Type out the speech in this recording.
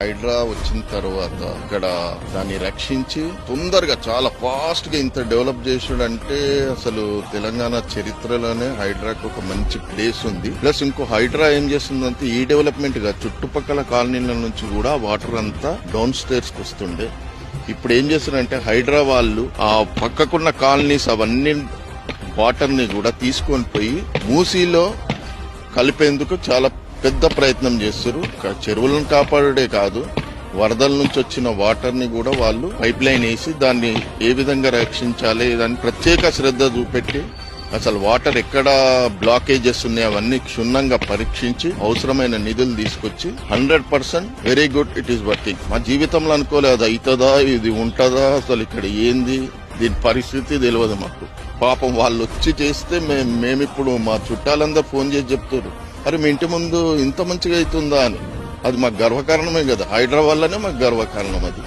హైడ్రా వచ్చిన తర్వాత ఇక్కడ దాన్ని రక్షించి తొందరగా చాలా ఫాస్ట్ గా ఇంత డెవలప్ చేసాడంటే అసలు తెలంగాణ చరిత్రలోనే హైడ్రాకి ఒక మంచి ప్లేస్ ఉంది. ప్లస్ ఇంకో హైడ్రా ఏం చేస్తుందంటే ఈ డెవలప్మెంట్ గా చుట్టుపక్కల కాలనీల నుంచి కూడా వాటర్ అంతా డౌన్ స్టేర్స్ కి వస్తుండే. ఇప్పుడు ఏం చేస్తున్నారంటే హైడ్రా వాళ్ళు ఆ పక్కకున్న కాలనీస్ అవన్నీ వాటర్ ని కూడా తీసుకొని పోయి మూసీలో కలిపేందుకు చాలా పెద్ద ప్రయత్నం చేస్తారు. చెరువులను కాపాడే కాదు, వరదల నుంచి వచ్చిన వాటర్ ని కూడా వాళ్ళు పైప్ లైన్ వేసి దాన్ని ఏ విధంగా రక్షించాలి దాన్ని ప్రత్యేక శ్రద్ధ చూపెట్టి అసలు వాటర్ ఎక్కడ బ్లాకేజెస్ ఉన్నాయి అవన్నీ క్షుణ్ణంగా పరీక్షించి అవసరమైన నిధులు తీసుకొచ్చి 100% very good it is working. మా జీవితంలో అనుకోలేదు అది అవుతుందా, ఇది ఉంటుందా, అసలు ఇక్కడ ఏంది దీని పరిస్థితి తెలియదు మాకు. పాపం వాళ్ళు వచ్చి చేస్తే మేమిప్పుడు మా చుట్టాలందరూ ఫోన్ చేసి చెప్తారు, అరే మీ ఇంటి ముందు ఇంత మంచిగా అవుతుందా అని. అది మాకు గర్వకారణమే కదా, హైదరాబాద్ లోనే మాకు గర్వకారణం అది.